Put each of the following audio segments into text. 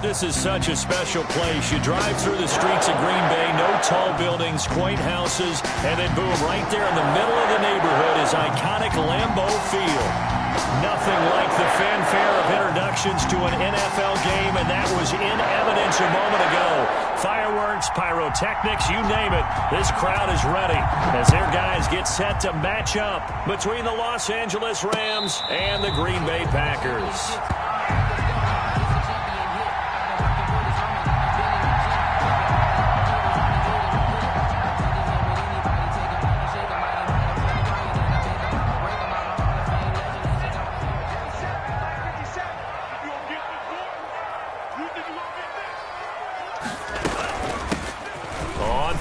This is such a special place. You drive through the streets of Green Bay, no tall buildings, quaint houses, and then boom, right there in the middle of the neighborhood is iconic Lambeau Field. Nothing like the fanfare of introductions to an NFL game, and that was in evidence a moment ago. Fireworks, pyrotechnics, you name it. This crowd is ready as their guys get set to match up between the Los Angeles Rams and the Green Bay Packers.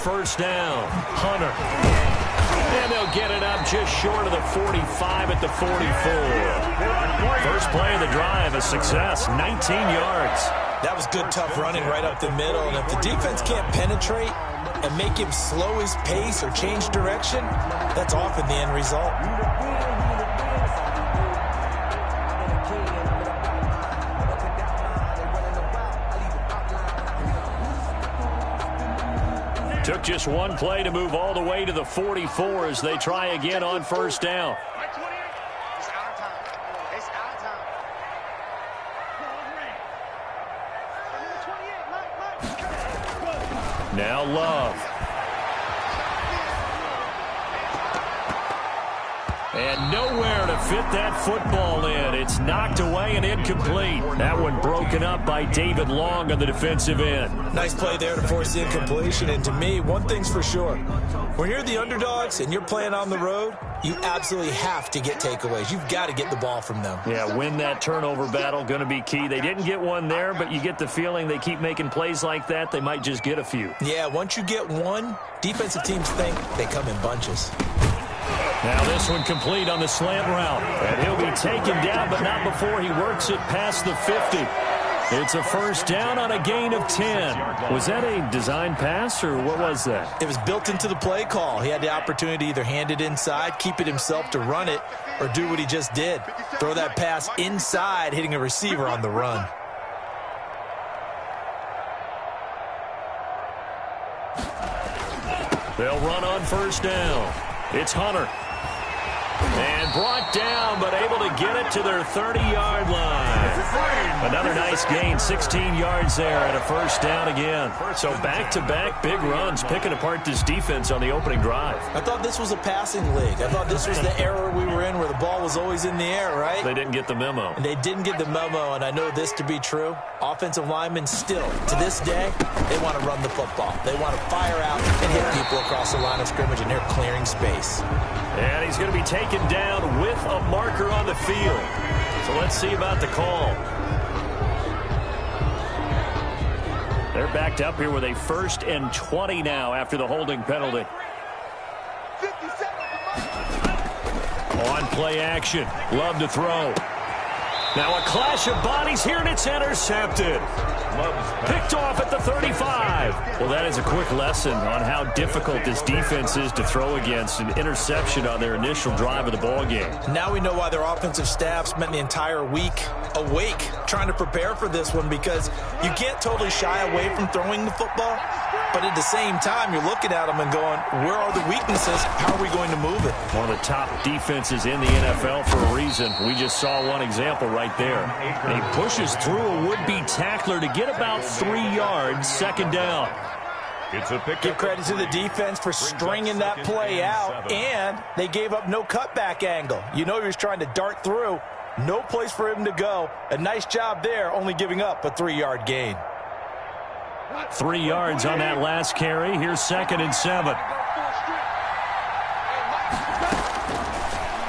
First down, Hunter. And they'll get it up just short of the 45 at the 44. First play of the drive, a success, 19 yards. That was good, tough running right up the middle. And if the defense can't penetrate and make him slow his pace or change direction, that's often the end result. Took just one play to move all the way to the 44 as they try again on first down. Now Love. And nowhere to fit that football in. It's knocked away and incomplete. That one broken up by David Long on the defensive end. Nice play there to force the incompletion. And to me, one thing's for sure. When you're the underdogs and you're playing on the road, you absolutely have to get takeaways. You've got to get the ball from them. Yeah, win that turnover battle, going to be key. They didn't get one there, but you get the feeling they keep making plays like that, they might just get a few. Yeah, once you get one, defensive teams think they come in bunches. Now this one complete on the slant route. And he'll be taken down, but not before he works it past the 50. It's a first down on a gain of 10. Was that a design pass, or what was that? It was built into the play call. He had the opportunity to either hand it inside, keep it himself to run it, or do what he just did. Throw that pass inside, hitting a receiver on the run. They'll run on first down. It's Hunter. And brought down, but able to get it to their 30-yard line. Another nice gain, 16 yards there, and a first down again. So back-to-back big runs, picking apart this defense on the opening drive. I thought this was a passing league. I thought this was the era we were in where the ball was always in the air, right? They didn't get the memo. And they didn't get the memo, and I know this to be true. Offensive linemen still, to this day, they want to run the football. They want to fire out and hit people across the line of scrimmage, and they're clearing space. And he's going to be taken down with a marker on the field. So let's see about the call. They're backed up here with a 1st and 20 now after the holding penalty. On play action. Love to throw. Now a clash of bodies here, and it's intercepted. Picked off at the 35. Well, that is a quick lesson on how difficult this defense is to throw against. An interception on their initial drive of the ballgame. Now we know why their offensive staff spent the entire week awake trying to prepare for this one, because you can't totally shy away from throwing the football, but at the same time you're looking at them and going, where are the weaknesses? How are we going to move it? One of the top defenses in the NFL for a reason. We just saw one example right there. And he pushes through a would-be tackler to get about 3 yards, second down. Give credit to the defense for stringing that play out, and they gave up no cutback angle. You know he was trying to dart through. No place for him to go. A nice job there, only giving up a 3-yard gain. 3 yards on that last carry. Here's 2nd and 7.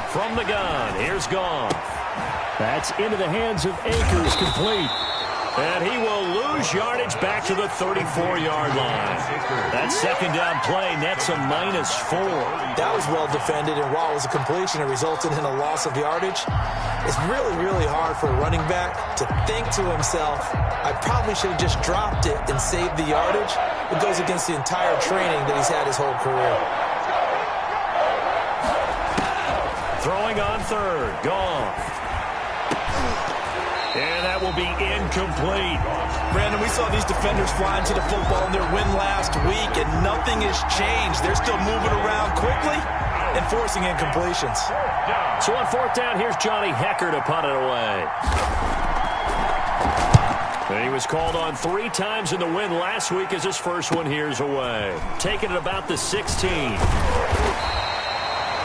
From the gun, here's Goff. That's into the hands of Akers, complete. And he will lose yardage back to the 34-yard line. That second down play nets a -4. That was well defended, and while it was a completion, it resulted in a loss of yardage. It's really, really hard for a running back to think to himself, I probably should have just dropped it and saved the yardage. It goes against the entire training that he's had his whole career. Throwing on third, Goff. And that will be incomplete. Brandon, we saw these defenders flying to the football in their win last week, and nothing has changed. They're still moving around quickly and forcing incompletions. So on fourth down, here's Johnny Hecker to punt it away. And he was called on 3 times in the win last week as his first one here's away. Taking it about the 16.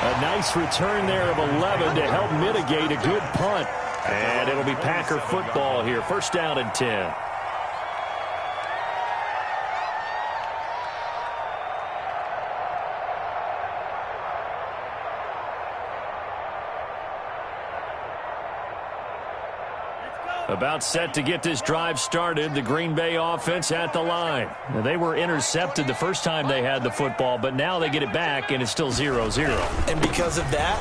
A nice return there of 11 to help mitigate a good punt. And it'll be Packer football here. First down and 10. About set to get this drive started, the Green Bay offense at the line. Now, they were intercepted the first time they had the football, but now they get it back, and it's still 0-0. And because of that,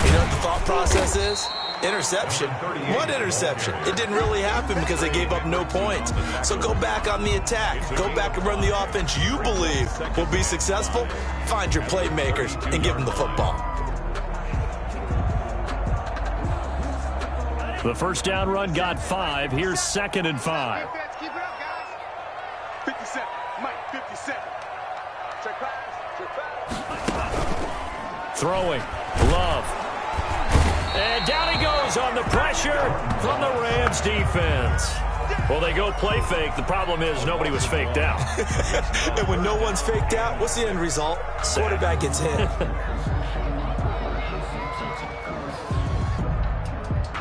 you know what the thought process is? Interception. What interception? It didn't really happen because they gave up no points. So go back on the attack. Go back and run the offense you believe will be successful. Find your playmakers and give them the football. The first down run got 5. Here's 2nd and 5. Keep it up, guys. 57. Mike, 57. Check pass. Throwing. Love. And down he goes on the pressure from the Rams defense. Well, they go play fake. The problem is nobody was faked out. And when no one's faked out, what's the end result? Quarterback gets hit.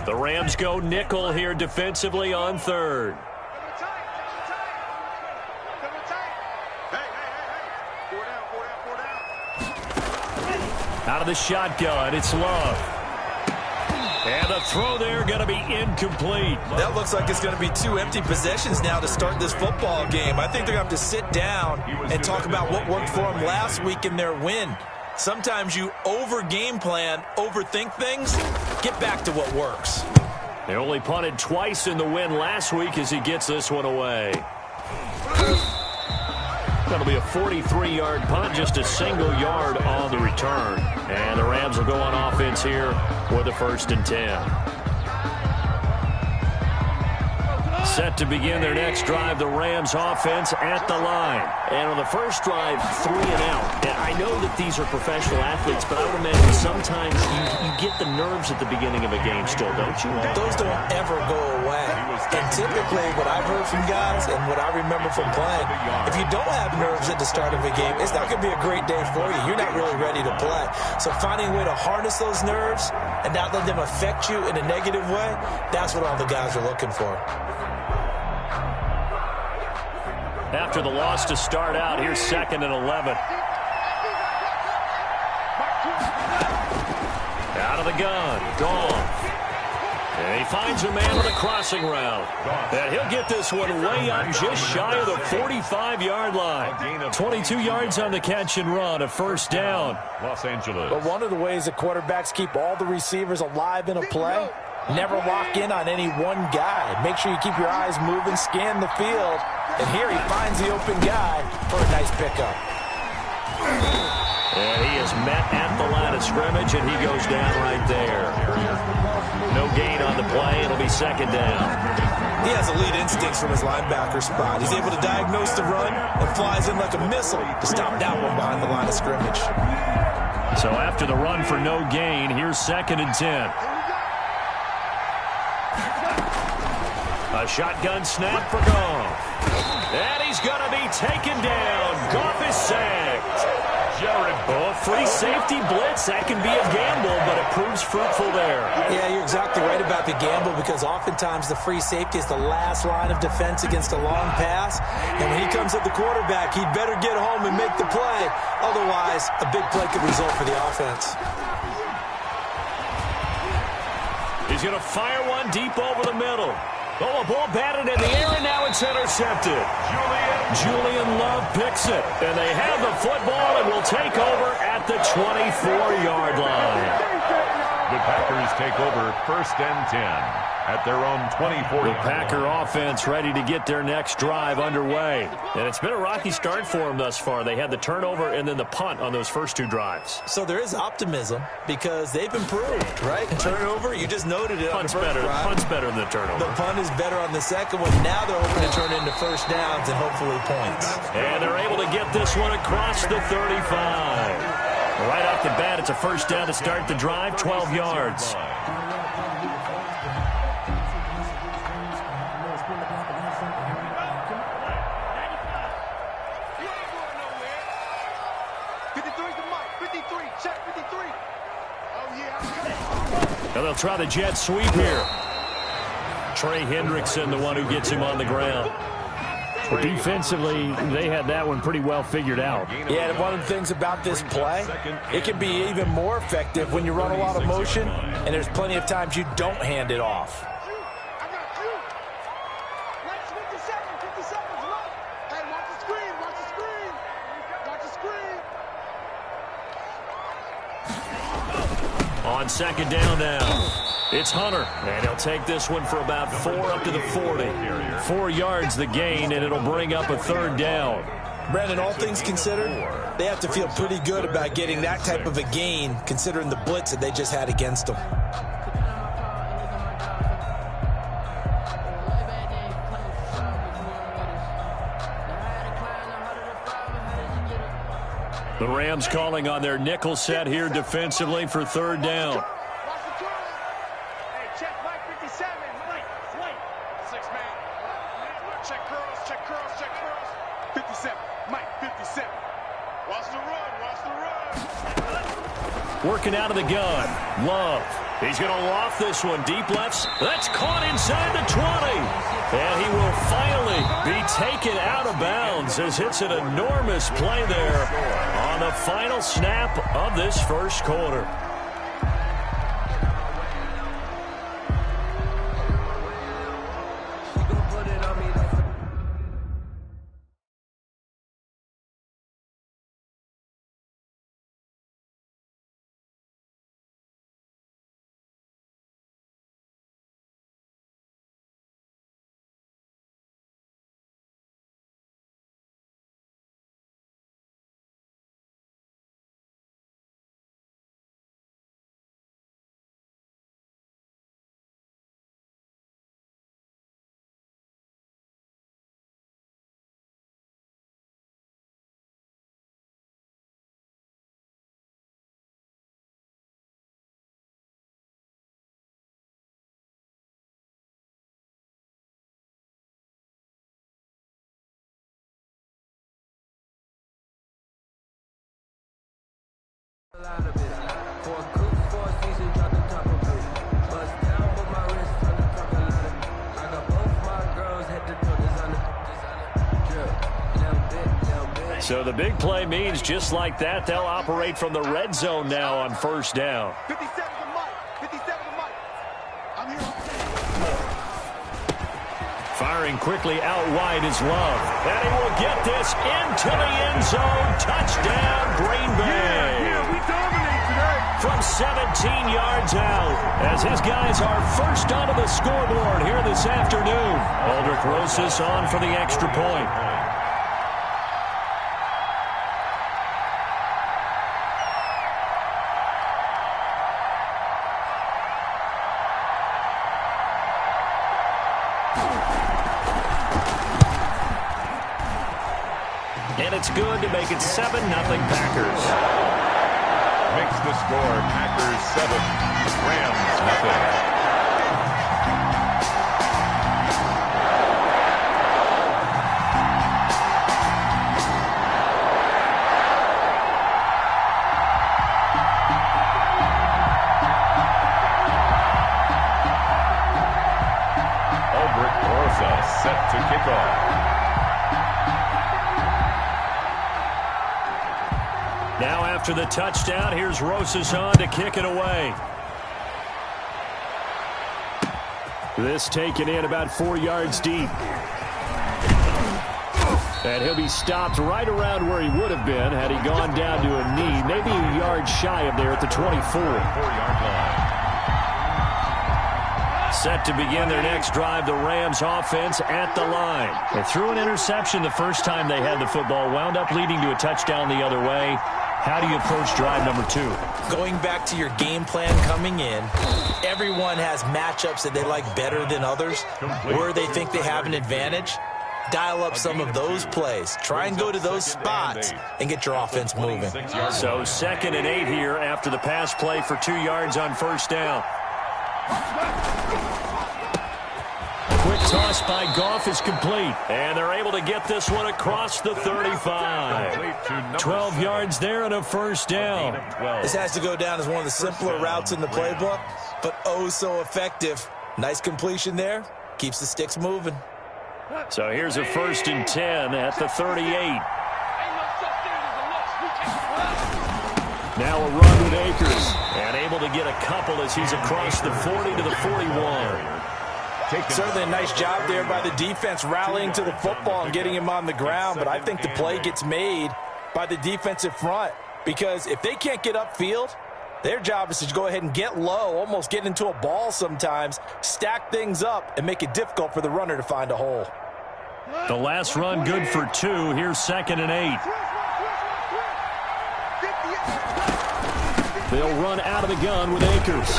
The Rams go nickel here defensively on 3rd. Out of the shotgun, it's Love. And the throw there going to be incomplete. That looks like it's going to be 2 empty possessions now to start this football game. I think they're going to have to sit down and talk about what worked for them last week in their win. Sometimes you over-game plan, overthink things, get back to what works. They only punted twice in the win last week as he gets this one away. That'll be a 43-yard punt, just a single yard on the return. And the Rams will go on offense here with a 1st and 10. Set to begin their next drive, the Rams offense at the line. And on the first drive, 3 and out. And I know that these are professional athletes, but I would imagine sometimes you get the nerves at the beginning of a game still, don't you? Those don't ever go away. And typically what I've heard from guys and what I remember from playing, if you don't have nerves at the start of a game, it's not going to be a great day for you. You're not really ready to play. So finding a way to harness those nerves and not let them affect you in a negative way, that's what all the guys are looking for. After the loss to start out, here's 2nd and 11. Out of the gun, gone. And he finds a man on the crossing route. And he'll get this one way up just shy of the 45-yard line. 22 yards on the catch and run, a first down. Los Angeles. But one of the ways that quarterbacks keep all the receivers alive in a play, never lock in on any one guy. Make sure you keep your eyes moving, scan the field. And here he finds the open guy for a nice pickup. And he is met at the line of scrimmage, and he goes down right there. No gain on the play. It'll be 2nd down. He has elite instincts from his linebacker spot. He's able to diagnose the run and flies in like a missile to stop that one behind the line of scrimmage. So after the run for no gain, here's 2nd and 10. A shotgun snap for Goff. And he's going to be taken down. Goff is sacked. Oh, free safety blitz. That can be a gamble, but it proves fruitful there. Yeah, you're exactly right about the gamble because oftentimes the free safety is the last line of defense against a long pass. And when he comes at the quarterback, he'd better get home and make the play. Otherwise, a big play could result for the offense. He's going to fire one deep over the middle. Oh, a ball batted in the air, and now it's intercepted. Julian Love picks it, and they have the football and will take over at the 24-yard line. The Packers take over 1st and 10. at their own 24. The Packer offense ready to get their next drive underway. And it's been a rocky start for them thus far. They had the turnover and then the punt on those first two drives. So there is optimism because they've improved, right? Turnover, you just noted it. Punt's better. Punt's better than the turnover. The punt is better on the second one. Now they're hoping to turn into first downs and hopefully points. And they're able to get this one across the 35. Right off the bat, it's a first down to start the drive, 12 yards. And they'll try the jet sweep here. Trey Hendrickson, the one who gets him on the ground. Defensively, they had that one pretty well figured out. Yeah, and one of the things about this play, it can be even more effective when you run a lot of motion, and there's plenty of times you don't hand it off. On second down now, it's Hunter, and he'll take this one for about 4 up to the 40. 4 yards the gain, and it'll bring up a third down. Brandon, all things considered, they have to feel pretty good about getting that type of a gain, considering the blitz that they just had against them. The Rams calling on their nickel set here defensively for third down. Working out of the gun. Love. He's going to loft this one. Deep lefts. That's caught inside the 20. And he will finally be taken out of bounds as it's an enormous play there on the final snap of this first quarter. So the big play means just like that, they'll operate from the red zone now on first down. 57 to Mike. 57 to Mike. I'm here. Firing quickly out wide is Love. And he will get this into the end zone. Touchdown, Green Bay. Yeah, we dominate today. From 17 yards out, as his guys are first onto the scoreboard here this afternoon. Aldrich Rosas on for the extra point. And it's good to make it 7-0 Packers. Makes the score Packers 7, Rams 0. Aldrich Rosas set to kick off. Now after the touchdown, here's Rosas on to kick it away. This taken in about 4 yards deep. And he'll be stopped right around where he would have been had he gone down to a knee, maybe a yard shy of there at the 24. 4-yard line. Set to begin their next drive, the Rams offense at the line. They threw an interception the first time they had the football, wound up leading to a touchdown the other way. How do you approach drive number 2? Going back to your game plan coming in, everyone has matchups that they like better than others, where they think they have an advantage. Dial up some of those plays. Try and go to those spots and get your offense moving. So 2nd and 8 here after the pass play for 2 yards on first down. Quick toss by Goff is complete. And they're able to get this one across the 35. 12 yards there and a first down. This has to go down as one of the simpler routes in the playbook, but oh so effective. Nice completion there. Keeps the sticks moving. So here's a 1st and 10 at the 38. Now a run with Akers. And able to get a couple as he's across the 40 to the 41. Certainly a nice job there by the defense rallying to the football and getting him on the ground, but I think the play gets made by the defensive front because if they can't get upfield, their job is to go ahead and get low, almost get into a ball sometimes, stack things up, and make it difficult for the runner to find a hole. The last run good for 2. Here's 2nd and 8. They'll run out of the gun with Akers.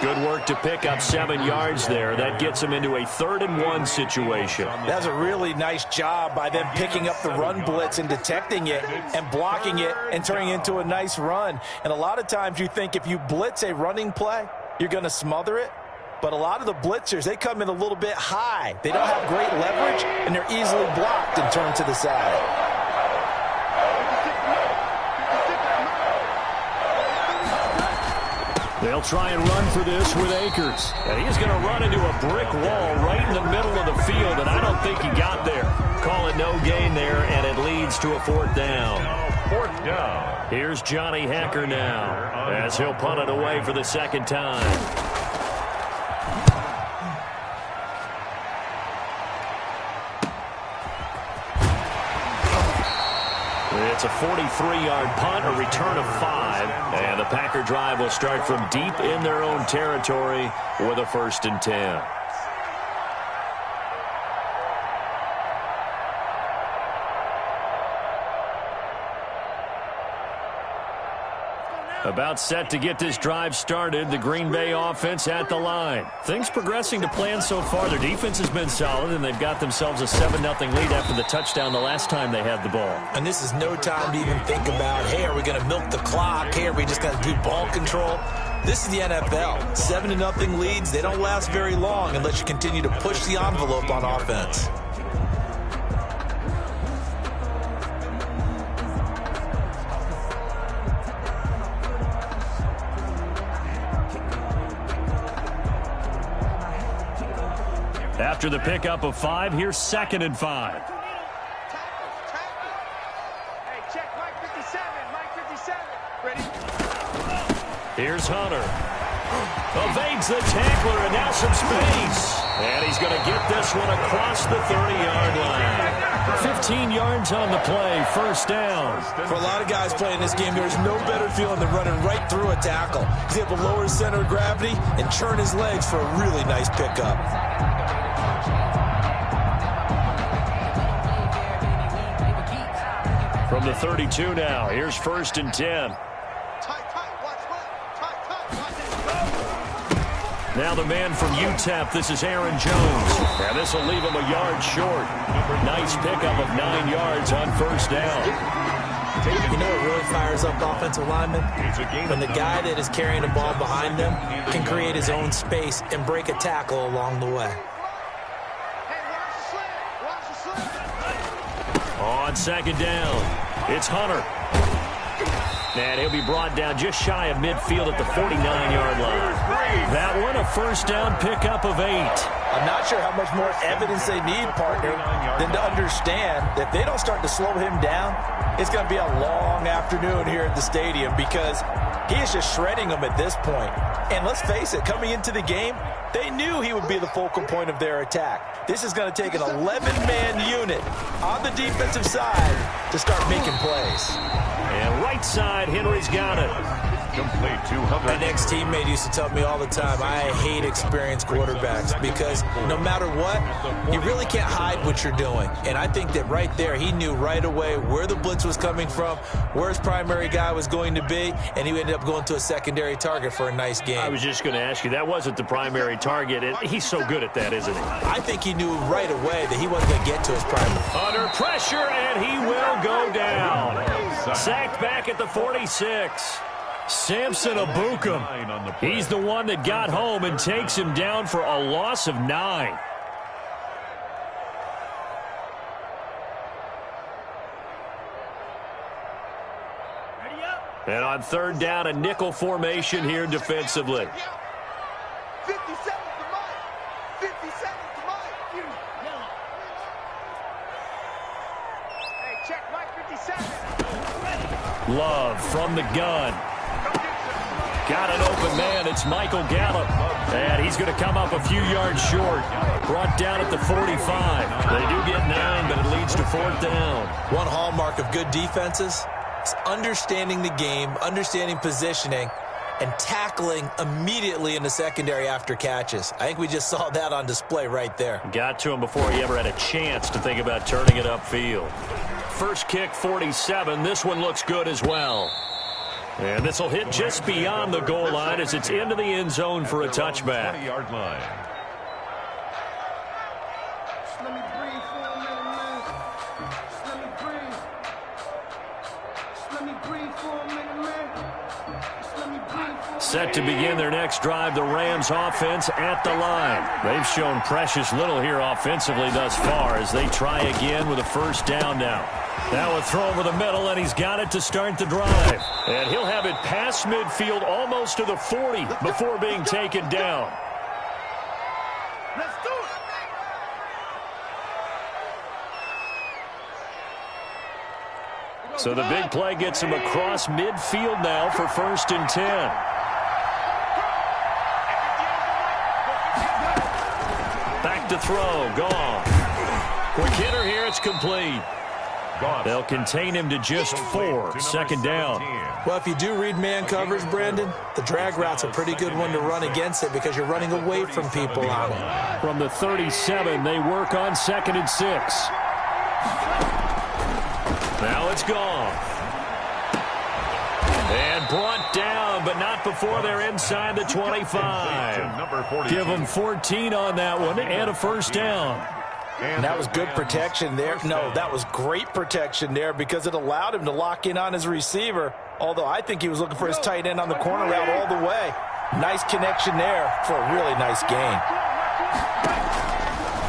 Good work to pick up 7 yards there. That gets them into a 3rd and 1 situation. That's a really nice job by them picking up the run blitz and detecting it and blocking it and turning it into a nice run. And a lot of times you think if you blitz a running play, you're going to smother it. But a lot of the blitzers, they come in a little bit high. They don't have great leverage, and they're easily blocked and turned to the side. They'll try and run for this with Akers. And he's going to run into a brick wall right in the middle of the field, and I don't think he got there. Call it no gain there, and it leads to a 4th down. 4th down. Here's Johnny Hacker now as he'll punt it away for the 2nd time. It's a 43-yard punt, a return of 5, and the Packer drive will start from deep in their own territory with a 1st and 10. About set to get this drive started, the Green Bay offense at the line. Things progressing to plan so far. Their defense has been solid, and they've got themselves a 7-0 lead after the touchdown the last time they had the ball. And this is no time to even think about, hey, are we going to milk the clock? Hey, are we just going to do ball control? This is the NFL. 7-0 leads, they don't last very long unless you continue to push the envelope on offense. After the pickup of 5, here's 2nd and 5. Hey, check Mike 57. Mike 57. Ready? Here's Hunter. Evades the tackler, and now some space. And he's going to get this one across the 30-yard line. 15 yards on the play, 1st down. For a lot of guys playing this game, there's no better feeling than running right through a tackle. He's able to lower his center of gravity and churn his legs for a really nice pickup. From the 32 now, here's 1st and 10. Now the man from UTEP, this is Aaron Jones. And this will leave him a yard short. Nice pickup of 9 yards on 1st down. You know what really fires up offensive linemen? When the guy that is carrying the ball behind them can create his own space and break a tackle along the way. On 2nd down, it's Hunter. And he'll be brought down just shy of midfield at the 49-yard line. That one, a 1st down pickup of 8. I'm not sure how much more evidence they need, partner, than to understand that if they don't start to slow him down, it's going to be a long afternoon here at the stadium because he is just shredding them at this point. And let's face it, coming into the game, They knew he would be the focal point of their attack. This is going to take an 11-man unit on the defensive side to start making plays. And right side, Henry's got it. Complete 200. My next teammate used to tell me all the time, I hate experienced quarterbacks because no matter what, you really can't hide what you're doing. And I think that right there, he knew right away where the blitz was coming from, where his primary guy was going to be, and he ended up going to a secondary target for a nice game. I was just going to ask you, that wasn't the primary target. He's so good at that, isn't he? I think he knew right away that he wasn't going to get to his primary. Under pressure, and he will go down. Sacked back at the 46. Samson Abukum. He's the one that got home and takes him down for a loss of 9. And on third down, a nickel formation here defensively. 50 seconds to Mike. 50 seconds to Mike. Hey, check Mike, 50 seconds. Love from the gun. Got an open man. It's Michael Gallup. And he's going to come up a few yards short. Brought down at the 45. They do get 9, but it leads to fourth down. One hallmark of good defenses is understanding the game, understanding positioning, and tackling immediately in the secondary after catches. I think we just saw that on display right there. Got to him before he ever had a chance to think about turning it upfield. First kick, 47. This one looks good as well. And this will hit just beyond the goal line as it's into the end zone for a touchback. 20-yard line. Just let me breathe for a minute, man. Just let me breathe. Just let me breathe for a minute, man. Just let me breathe for a minute. Set to begin their next drive, the Rams offense at the line. They've shown precious little here offensively thus far as they try again with a first down now. Now a throw over the middle, and he's got it to start the drive. And he'll have it past midfield almost to the 40 before being taken down. Let's do it. So the big play gets him across midfield now for first and 10. Back to throw, gone. Quick hitter here, it's complete. They'll contain him to just 4, second down. Well, if you do read man coverage, Brandon, the drag route's a pretty good one to run against it because you're running away from people on it. From the 37, they work on second and 6. Now it's gone. And brought down, but not before they're inside the 25. Give them 14 on that one and a first down. And that was good protection there. No, that was great protection there because it allowed him to lock in on his receiver, although I think he was looking for his tight end on the corner route all the way. Nice connection there for a really nice gain.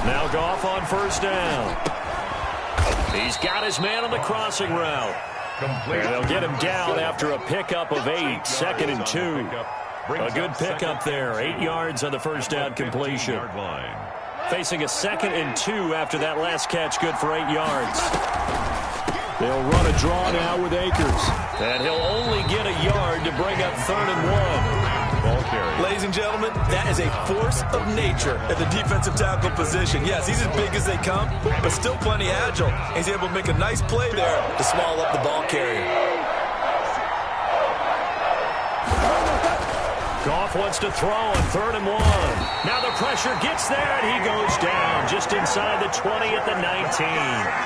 Now Goff on first down. He's got his man on the crossing route. And they'll get him down after a pickup of 8, second and 2. A good pickup there, 8 yards on the first down completion. Facing a second and 2 after that last catch, good for 8 yards. They'll run a draw now with Akers. And he'll only get a yard to bring up third and 1. Ball carry. Ladies and gentlemen, that is a force of nature at the defensive tackle position. Yes, he's as big as they come, but still plenty agile. He's able to make a nice play there to swallow up the ball carrier. Goff wants to throw on third and 1. Now the pressure gets there, and he goes down just inside the 20 at the 19.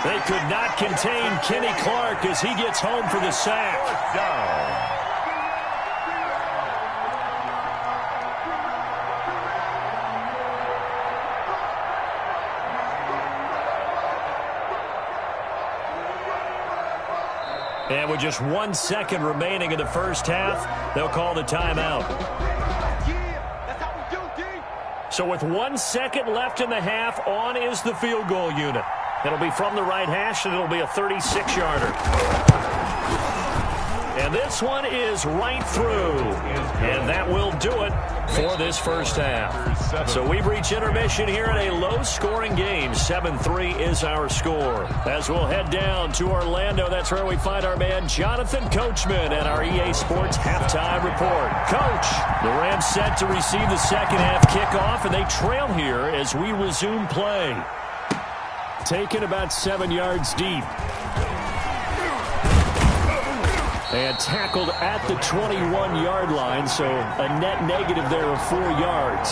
They could not contain Kenny Clark as he gets home for the sack. Down. And with just 1 second remaining in the first half, they'll call the timeout. Yeah, that's how we do, D. So with 1 second left in the half, on is the field goal unit. It'll be from the right hash, and it'll be a 36-yarder. And this one is right through. And that will do it for this first half. So we've reached intermission here in a low-scoring game. 7-3 is our score. As we'll head down to Orlando, that's where we find our man Jonathan Coachman at our EA Sports halftime report. Coach, the Rams set to receive the second half kickoff, and they trail here as we resume play. Taken about 7 yards deep. And tackled at the 21-yard line, so a net negative there of 4 yards.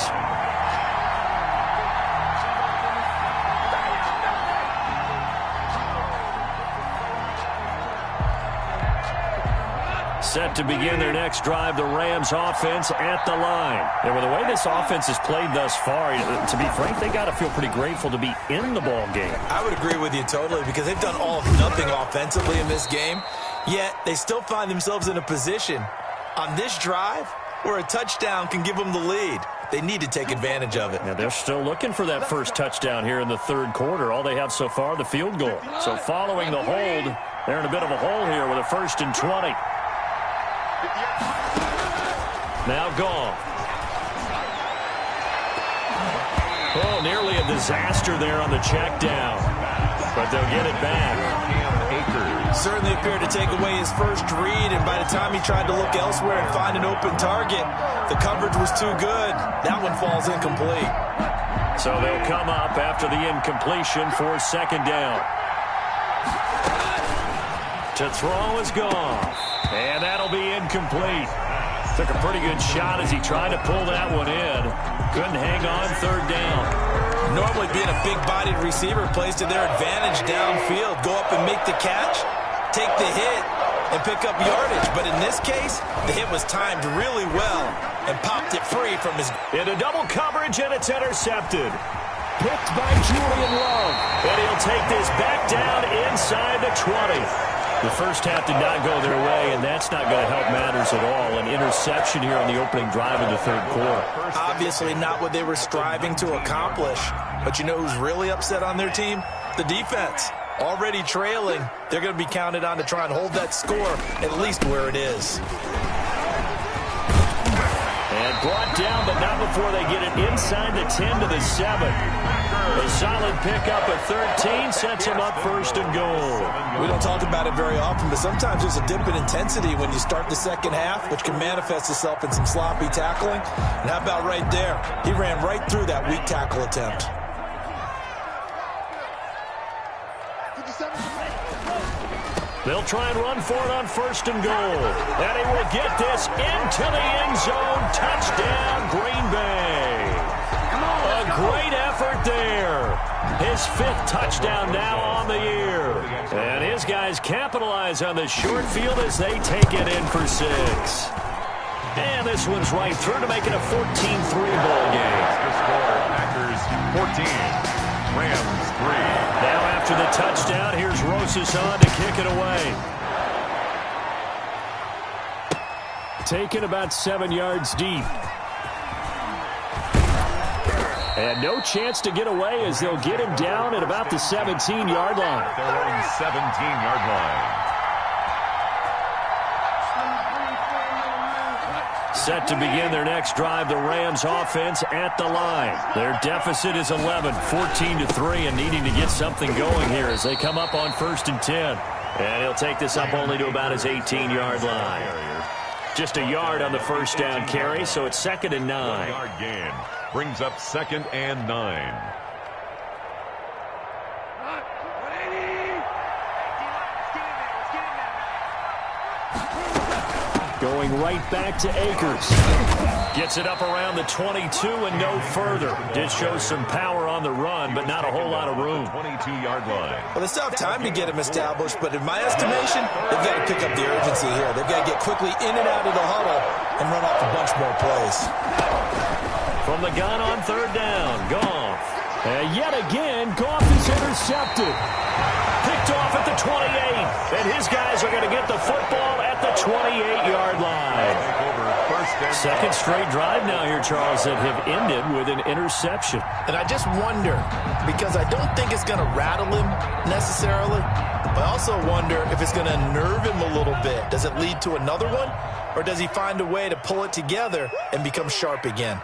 Set to begin their next drive, the Rams offense at the line. And with the way this offense has played thus far, to be frank, they got to feel pretty grateful to be in the ball game. I would agree with you totally because they've done all or nothing offensively in this game. Yet, they still find themselves in a position on this drive where a touchdown can give them the lead. They need to take advantage of it. Now, they're still looking for that first touchdown here in the third quarter. All they have so far, the field goal. So following the hold, they're in a bit of a hole here with a 1st and 20. Now gone. Oh, nearly a disaster there on the check down. But they'll get it back. Certainly appeared to take away his first read, and by the time he tried to look elsewhere and find an open target, the coverage was too good. That one falls incomplete. So they'll come up after the incompletion for second down. To throw is gone. And that'll be incomplete. Took a pretty good shot as he tried to pull that one in. Couldn't hang on third down. Normally being a big-bodied receiver plays to their advantage downfield. Go up and make the catch, take the hit, and pick up yardage. But in this case, the hit was timed really well and popped it free from his... Into double coverage, and it's intercepted. Picked by Julian Love. And he'll take this back down inside the 20. The first half did not go their way, and that's not going to help matters at all. An interception here on the opening drive of the third quarter. Obviously not what they were striving to accomplish. But you know who's really upset on their team? The defense. Already trailing, they're going to be counted on to try and hold that score at least where it is. And brought down, but not before they get it inside the 10 to the 7. A solid pickup at 13 sets them up 1st and goal. We don't talk about it very often, but sometimes there's a dip in intensity when you start the second half, which can manifest itself in some sloppy tackling. And how about right there? He ran right through that weak tackle attempt. They'll try and run for it on 1st and goal. And he will get this into the end zone. Touchdown, Green Bay. A great effort there. His 5th touchdown now on the year. And his guys capitalize on the short field as they take it in for 6. And this one's right through to make it a 14-3 ball game. Packers 14, Rams 3. Now after the touchdown, here's Rosas on to kick it away. Taken about 7 yards deep. And no chance to get away as they'll get him down at about the 17-yard line. Their own 17-yard line. Set to begin their next drive, the Rams offense at the line. Their deficit is 11, 14-3, and needing to get something going here as they come up on 1st and 10. And he'll take this up only to about his 18-yard line. Just a yard on the first down carry, so it's 2nd and 9. 1-yard gain brings up 2nd and 9. Going right back to Akers. Gets it up around the 22 and no further. Did show some power on the run, but not a whole lot of room. 22-yard line. Well, they still have time to get him established, but in my estimation, they've got to pick up the urgency here. They've got to get quickly in and out of the huddle and run off a bunch more plays. From the gun on 3rd down, Goff. And yet again, Goff is intercepted. Picked off at the 28, and his guys are going to get the football at the 28-yard line. Second straight drive now here, Charles, that have ended with an interception. And I just wonder, because I don't think it's going to rattle him necessarily, But I also wonder if it's going to unnerve him a little bit. Does it lead to another one? Or does he find a way to pull it together and become sharp again?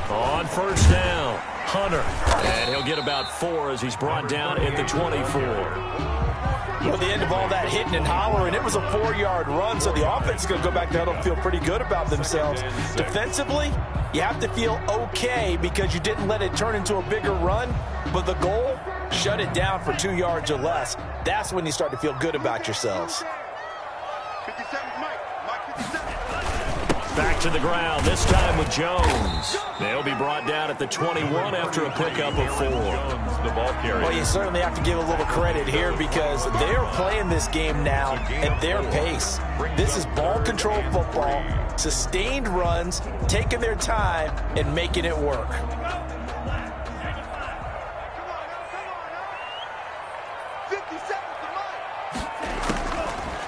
On first down, Hunter. And he'll get about 4 as he's brought down at the 24. Well, at the end of all that hitting and hollering, it was a 4-yard run, so the offense is going to go back down and feel pretty good about themselves. Defensively, you have to feel okay because you didn't let it turn into a bigger run, but the goal, shut it down for 2 yards or less. That's when you start to feel good about yourselves. 57, Mike 57. Back to the ground, this time with Jones. They'll be brought down at the 21 after a pickup of 4. The ball carrier. Well, you certainly have to give a little credit here because they're playing this game now at their pace. This is ball control football, sustained runs, taking their time, and making it work.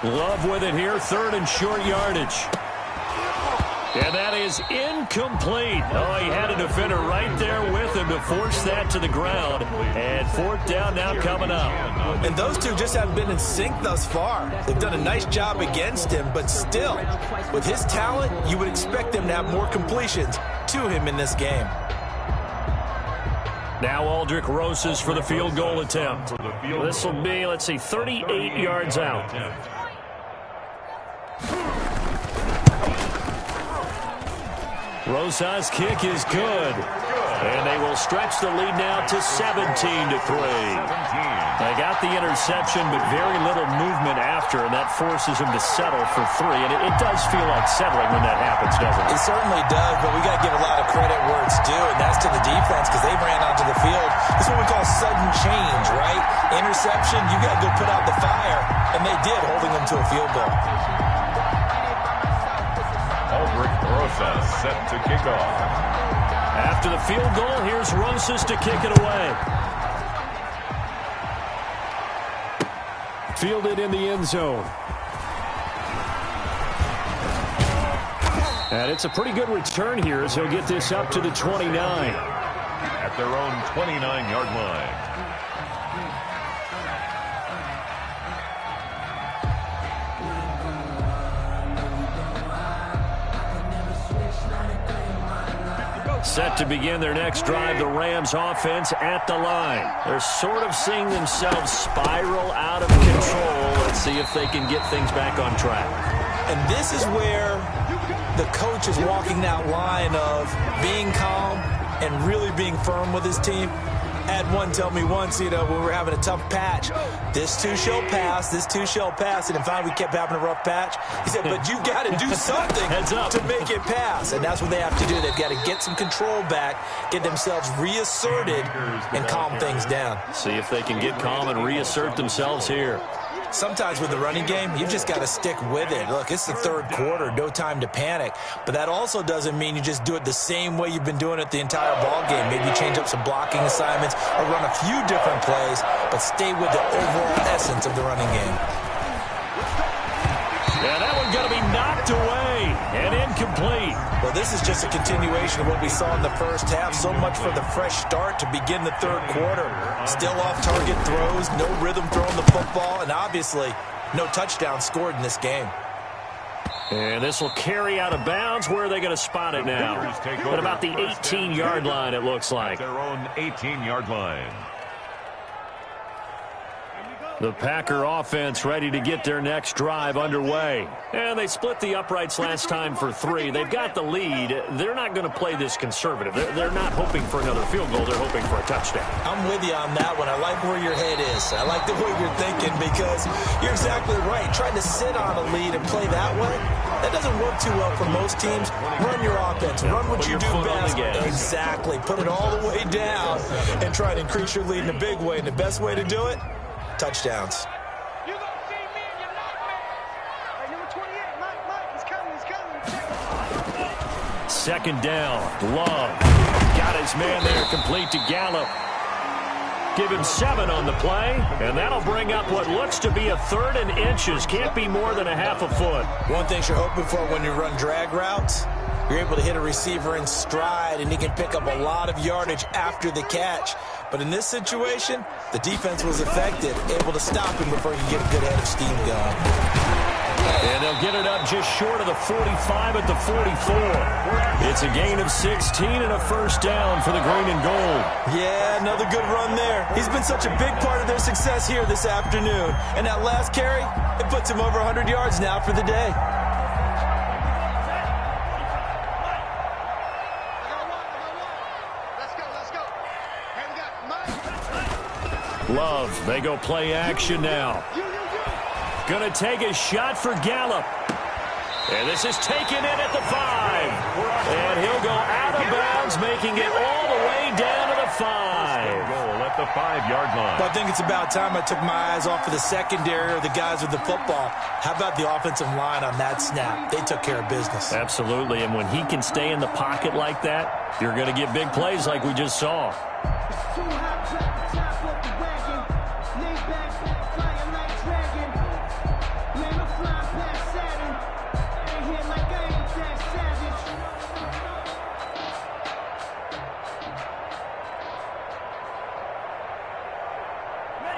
Love with it here, 3rd and short yardage. And that is incomplete. Oh, he had a defender right there with him to force that to the ground. And 4th down now coming up. And those two just haven't been in sync thus far. They've done a nice job against him, but still, with his talent, you would expect them to have more completions to him in this game. Now Aldrich Rosas for the field goal attempt. This will be, 38 yards out. Rosas' kick is good. And they will stretch the lead now to 17-3. They got the interception, but very little movement after, and that forces him to settle for 3. And it does feel like settling when that happens, doesn't it? It certainly does, but we got to give a lot of credit where it's due, and that's to the defense because they ran onto the field. This is what we call sudden change, right? Interception, you got to go put out the fire, and they did, holding them to a field goal. Aldrich Rosas set to kick off. After the field goal, here's Rosas to kick it away. Fielded in the end zone. And it's a pretty good return here as he'll get this up to the 29. At their own 29-yard line. Set to begin their next drive, the Rams offense at the line. They're sort of seeing themselves spiral out of control. Let's see if they can get things back on track. And this is where the coach is walking that line of being calm and really being firm with his team. I had one tell me once, when we were having a tough patch, this too shall pass, this too shall pass. And in fact, we kept having a rough patch. He said, but you've got to do something to make it pass. And that's what they have to do. They've got to get some control back, get themselves reasserted, and calm things down. See if they can get calm and reassert themselves here. Sometimes with the running game, you've just got to stick with it. Look, it's the 3rd quarter, no time to panic. But that also doesn't mean you just do it the same way you've been doing it the entire ball game. Maybe you change up some blocking assignments or run a few different plays, but stay with the overall essence of the running game. Yeah, that one's going to be knocked away and incomplete. Well, this is just a continuation of what we saw in the first half. So much for the fresh start to begin the 3rd quarter. Still off-target throws, no rhythm throwing the football, and obviously no touchdown scored in this game. And this will carry out of bounds. Where are they going to spot it now? At about the 18-yard line, it looks like. Their own 18-yard line. The Packer offense ready to get their next drive underway. And they split the uprights last time for 3. They've got the lead. They're not going to play this conservative. They're not hoping for another field goal. They're hoping for a touchdown. I'm with you on that one. I like where your head is. I like the way you're thinking because you're exactly right. Trying to sit on a lead and play that way, that doesn't work too well for most teams. Run your offense. Run what you do best. Exactly. Put it all the way down and try to increase your lead in a big way. And the best way to do it, touchdowns. You gonna see me in your nightmare. Hey, number 28, Mike, he's coming. 2nd down, Love. Got his man there, complete to Gallup. Give him 7 on the play, and that'll bring up what looks to be a 3rd and inches. Can't be more than a half a foot. One thing you're hoping for when you run drag routes, you're able to hit a receiver in stride, and he can pick up a lot of yardage after the catch. But in this situation, the defense was effective, able to stop him before he could get a good head of steam going. And they'll get it up just short of the 45 at the 44. It's a gain of 16 and a first down for the green and gold. Yeah, another good run there. He's been such a big part of their success here this afternoon. And that last carry, it puts him over 100 yards now for the day. Love, they go play action now. Going to take a shot for Gallup. And this is taken in at the 5. And he'll go out of bounds, making it all the way down to the 5. Goal at the 5-yard line. But I think it's about time I took my eyes off of the secondary or the guys with the football. How about the offensive line on that snap? They took care of business. Absolutely, and when he can stay in the pocket like that, you're going to get big plays like we just saw.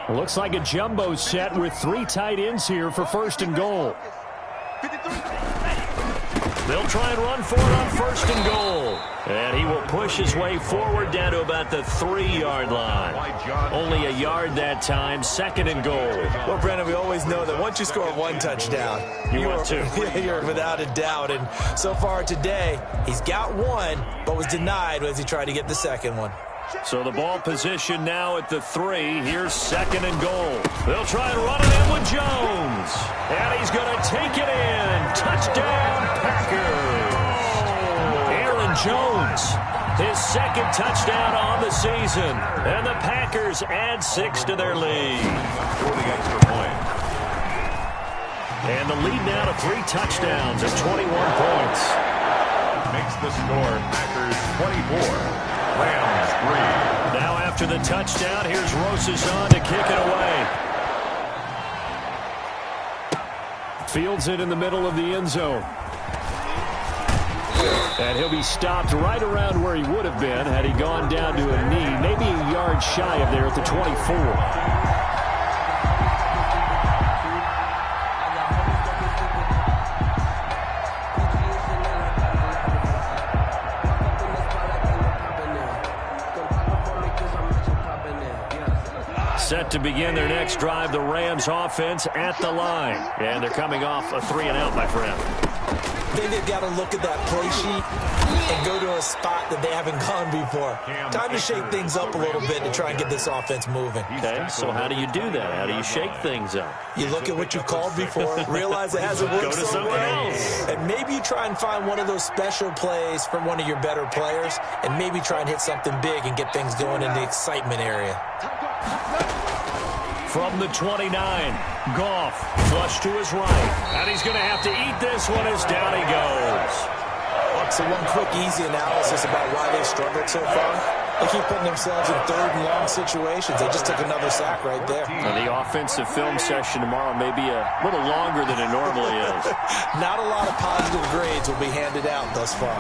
Looks like a jumbo set with 3 tight ends here for first and goal. They'll try and run for it on first and goal. And he will push his way forward down to about the 3-yard line. Only a yard that time, second and goal. Well, Brandon, we always know that once you score one touchdown, you're without a doubt. And so far today, he's got one, but was denied as he tried to get the second one. So the ball position now at the 3. Here's second and goal. They'll try and run it in with Jones. And he's going to take it in. Touchdown, Packers. Aaron Jones, his second touchdown on the season. And the Packers add 6 to their lead. For the extra point. And the lead now to 3 touchdowns at 21 points. Makes the score Packers 24. Rams 3. Now after the touchdown, here's Rosazon to kick it away. Fields it in the middle of the end zone. And he'll be stopped right around where he would have been had he gone down to a knee, maybe a yard shy of there at the 24. Set to begin their next drive, the Rams offense at the line. And they're coming off a 3-and-out, my friend. I think they've got to look at that play sheet and go to a spot that they haven't gone before. Time to shake things up a little bit to try and get this offense moving. Okay, so how do you do that? How do you shake things up? You look at what you've called before, realize it hasn't worked Go to so something well, else. and maybe you try and find one of those special plays from one of your better players, and maybe try and hit something big and get things going in the excitement area. From the 29, Goff, flush to his right. And he's going to have to eat this one as down he goes. So one quick, easy analysis about why they've struggled so far. They keep putting themselves in third and long situations. They just took another sack right there. And the offensive film session tomorrow may be a little longer than it normally is. Not a lot of positive grades will be handed out thus far.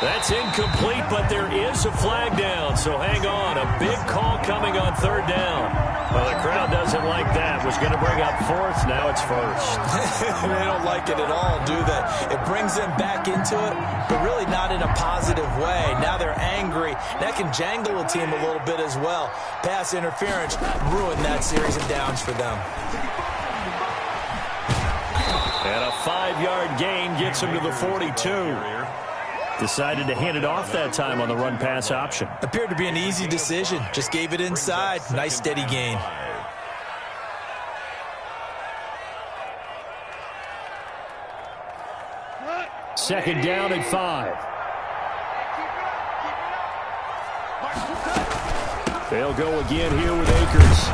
That's incomplete, but there is a flag down, so hang on. A big call coming on third down. Well, the crowd doesn't like that. Was going to bring up fourth, now it's first. They don't like it at all, do they? It brings them back into it, but really not in a positive way. Now they're angry. That can jangle a team a little bit as well. Pass interference ruined that series of downs for them. And a 5-yard gain gets him to the 42. Decided to hand it off that time on the run-pass option. Appeared to be an easy decision. Just gave it inside. Nice, steady gain. Second down and 5. They'll go again here with Akers.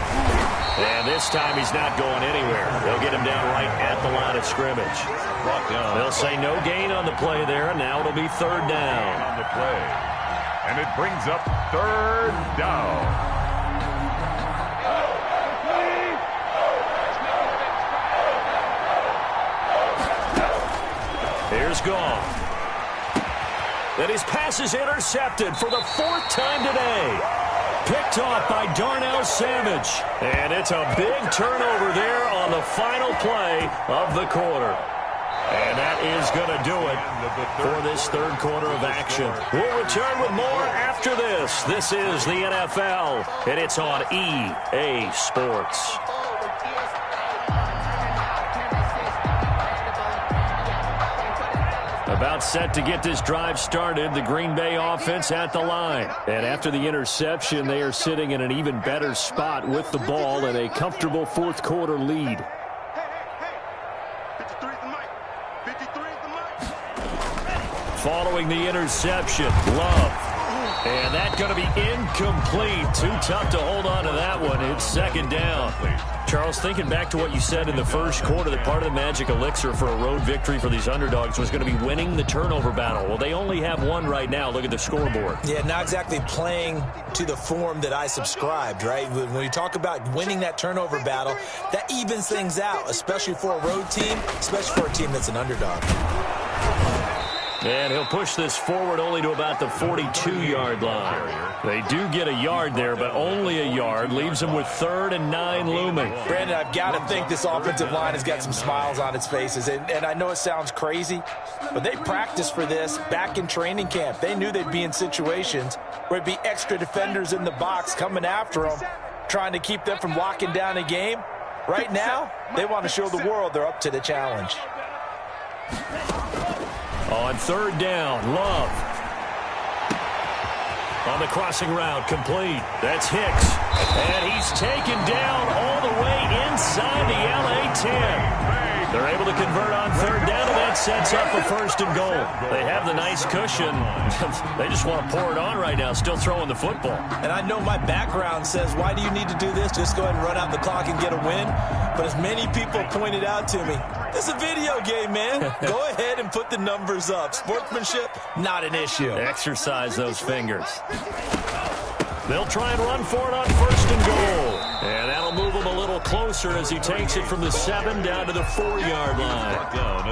And this time he's not going anywhere. They'll get him down right at the line of scrimmage. They'll say no gain on the play there. Now it'll be third down. On the play. And it brings up third down. Here's Goff. And his pass is intercepted for the 4th time today. Picked off by Darnell Savage. And it's a big turnover there on the final play of the quarter. And that is going to do it for this third quarter of action. We'll return with more after this. This is the NFL, and it's on EA Sports. About set to get this drive started, the Green Bay offense at the line. And after the interception, they are sitting in an even better spot with the ball and a comfortable fourth quarter lead. Following the interception, Love. And that's going to be incomplete. Too tough to hold on to that one. It's second down. Charles, thinking back to what you said in the first quarter, that part of the magic elixir for a road victory for these underdogs was going to be winning the turnover battle. Well, they only have one right now. Look at the scoreboard. Yeah, not exactly playing to the form that I subscribed, right? When we talk about winning that turnover battle, that evens things out, especially for a road team, especially for a team that's an underdog. And he'll push this forward only to about the 42-yard line. They do get a yard there, but only a yard. Leaves them with 3rd and 9 looming. Brandon, I've got to think this offensive line has got some smiles on its faces. And I know it sounds crazy, but they practiced for this back in training camp. They knew they'd be in situations where it'd be extra defenders in the box coming after them, trying to keep them from locking down a game. Right now, they want to show the world they're up to the challenge. On 3rd down, Love. On the crossing route, complete. That's Hicks. And he's taken down all the way inside the LA 10. They're able to convert on 3rd down, and that sets up a 1st and goal. They have the nice cushion. They just want to pour it on right now, still throwing the football. And I know my background says, why do you need to do this? Just go ahead and run out the clock and get a win. But as many people pointed out to me, this is a video game, man. Go ahead and put the numbers up. Sportsmanship, not an issue. Exercise those fingers. They'll try and run for it on 1st and goal. And that'll move him a little closer as he takes it from the 7 down to the 4-yard line.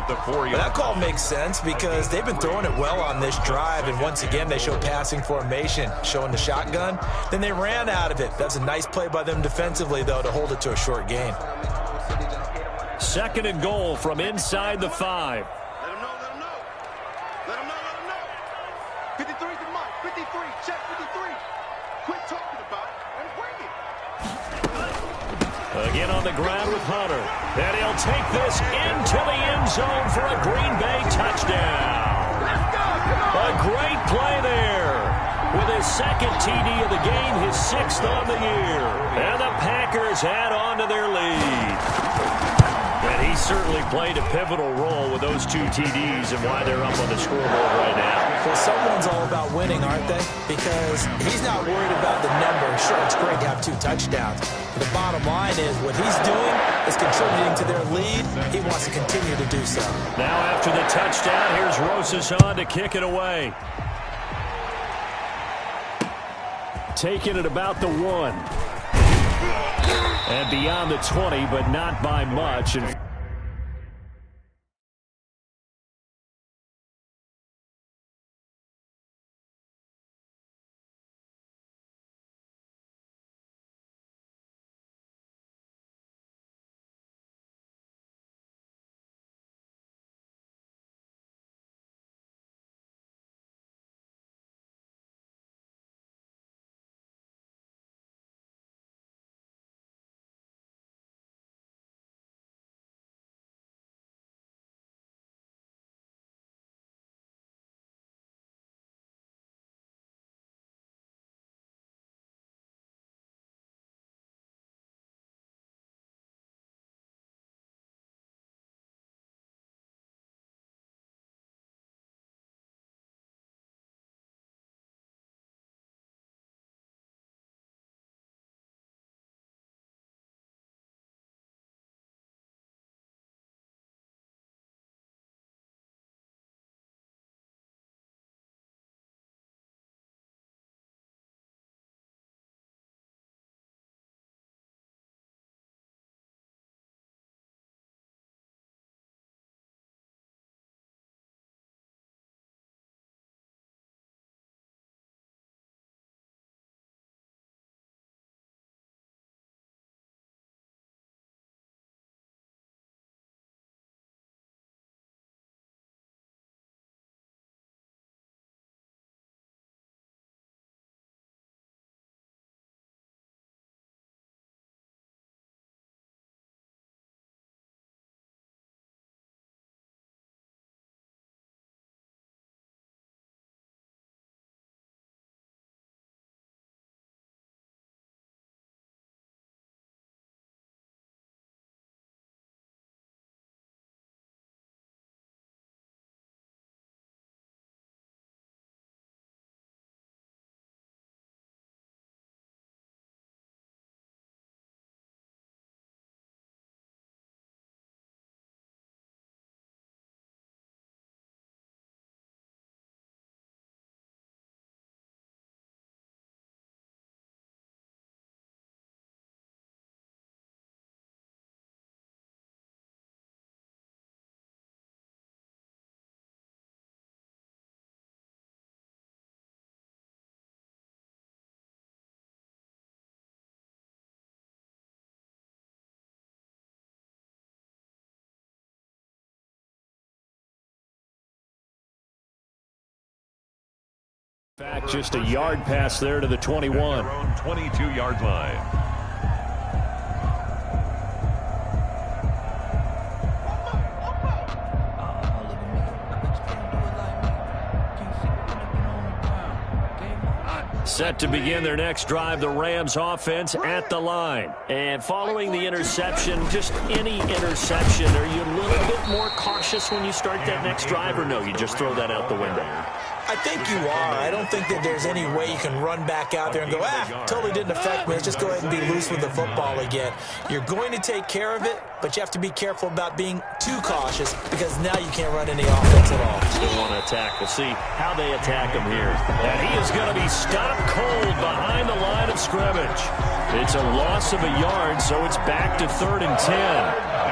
But that call makes sense because they've been throwing it well on this drive, and once again they show passing formation, showing the shotgun. Then they ran out of it. That's a nice play by them defensively, though, to hold it to a short gain. 2nd and goal from inside the 5. Let him know, let him know. Let him know, let him know. 53's the mark. 53, check 53. Quit talking about it and bring it. Again on the ground with Hunter. And he'll take this into the end zone for a Green Bay touchdown. Let's go, come on. A great play there. With his 2nd TD of the game, his 6th on the year. And the Packers add on to their lead. And he certainly played a pivotal role with those 2 TDs and why they're up on the scoreboard right now. Well, someone's all about winning, aren't they? Because he's not worried about the number. Sure, it's great to have 2 touchdowns. But the bottom line is what he's doing is contributing to their lead. He wants to continue to do so. Now after the touchdown, here's Rosas to kick it away. Taking it about the 1. And beyond the 20, but not by much. And Back just a yard pass there to the 21. Their own 22-yard line. Set to begin their next drive, the Rams offense at the line. And following the interception, just any interception, are you a little bit more cautious when you start that next drive, or no, you just throw that out the window? I think you are. I don't think that there's any way you can run back out there and go, totally didn't affect me. Let's just go ahead and be loose with the football again. You're going to take care of it, but you have to be careful about being too cautious because now you can't run any offense at all. Still want to attack. We'll see how they attack him here. And he is going to be stopped cold behind the line of scrimmage. It's a loss of a yard, so it's back to 3rd and 10.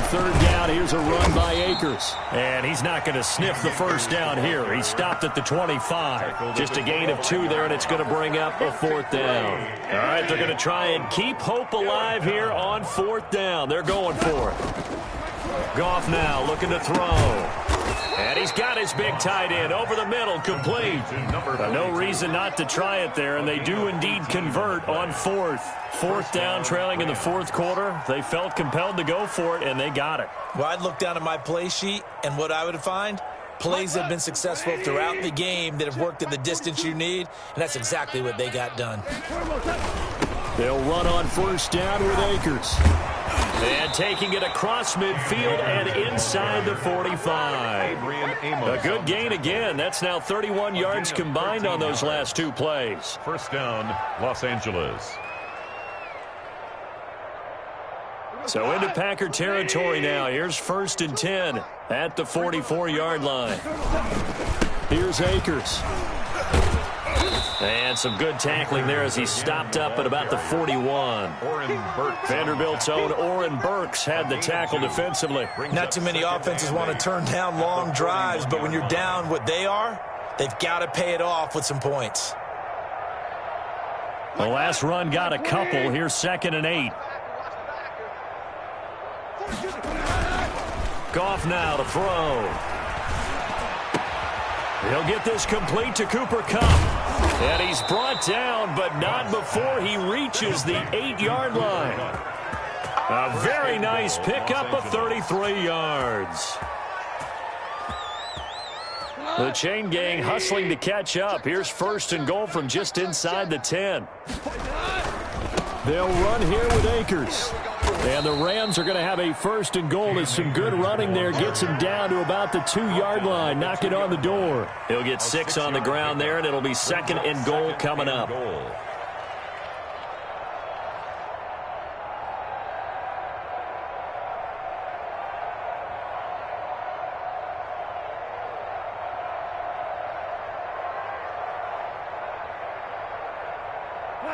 Third down, here's a run by Akers. And he's not going to sniff the first down here. He stopped at the 25. Just a gain of 2 there, and it's going to bring up a 4th down. All right, they're going to try and keep hope alive here on 4th down. They're going for it. Goff now looking to throw. And he's got his big tight end over the middle, complete. No reason not to try it there, and they do indeed convert on 4th. 4th down, trailing in the 4th quarter. They felt compelled to go for it, and they got it. Well, I'd look down at my play sheet, and what I would find, plays that have been successful throughout the game that have worked at the distance you need, and that's exactly what they got done. They'll run on 1st down with Akers. And taking it across midfield and inside the 45. A good gain again. That's now 31 yards combined on those last 2 plays. 1st down, Los Angeles. So into Packer territory now. Here's 1st and 10 at the 44-yard line. Here's Akers. And some good tackling there as he stopped up at about the 41. Vanderbilt's own Oren Burks had the tackle defensively. Not too many offenses want to turn down long drives, but when you're down what they are, they've got to pay it off with some points. The last run got a couple. Here's 2nd and 8. Goff now to throw. He'll get this complete to Cooper Kupp. And he's brought down, but not before he reaches the 8-yard line. A very nice pickup of 33 yards. The chain gang hustling to catch up. Here's 1st and goal from just inside the 10. They'll run here with Akers. And the Rams are going to have a 1st and goal as some good running there gets him down to about the 2-yard line, knocking on the door. He'll get 6 on the ground there, and it'll be 2nd and goal coming up.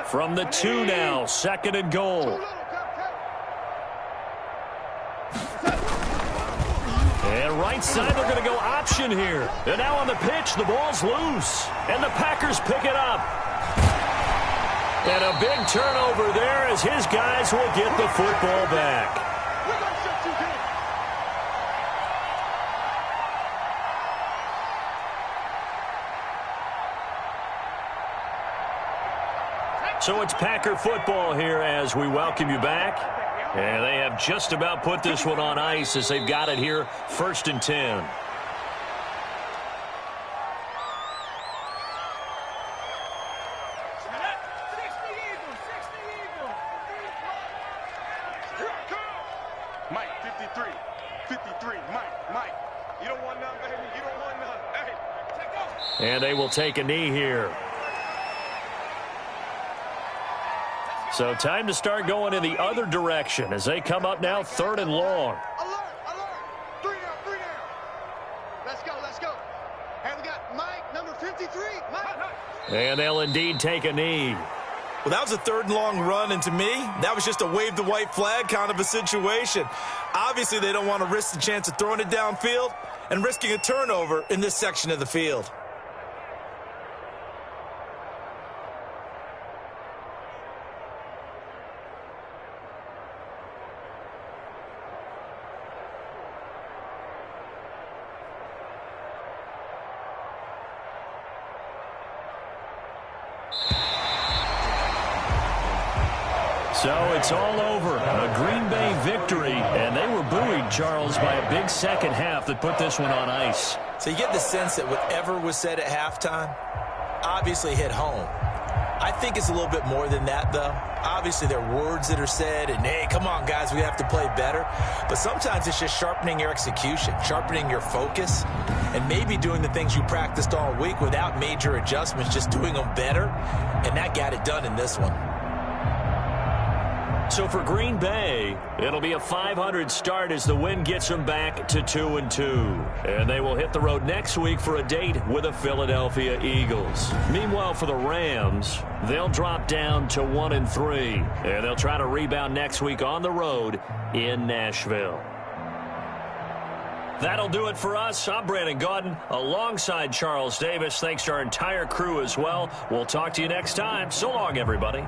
From the 2 now, 2nd and goal. And right side, they're going to go option here. And now on the pitch, the ball's loose. And the Packers pick it up. And a big turnover there as his guys will get the football back. So it's Packer football here as we welcome you back. And they have just about put this one on ice as they've got it here, 1st and 10. Mike, 53, 53, Mike. You don't want none, baby. You don't want none. Hey, take off. And they will take a knee here. So time to start going in the other direction as they come up now 3rd and long. Alert. 3 down. Let's go. Hey, we got Mike, number 53. Mike. And they'll indeed take a knee. Well, that was a 3rd and long run, and to me, that was just a wave the white flag kind of a situation. Obviously, they don't want to risk the chance of throwing it downfield and risking a turnover in this section of the field. So it's all over. A Green Bay victory, and they were buoyed, Charles, by a big second half that put this one on ice. So you get the sense that whatever was said at halftime obviously hit home. I think it's a little bit more than that, though. Obviously, there are words that are said, and, hey, come on, guys, we have to play better. But sometimes it's just sharpening your execution, sharpening your focus, and maybe doing the things you practiced all week without major adjustments, just doing them better, and that got it done in this one. So for Green Bay, it'll be a .500 start as the win gets them back to 2-2. And they will hit the road next week for a date with the Philadelphia Eagles. Meanwhile, for the Rams, they'll drop down to 1-3. And they'll try to rebound next week on the road in Nashville. That'll do it for us. I'm Brandon Gaudin alongside Charles Davis. Thanks to our entire crew as well. We'll talk to you next time. So long, everybody.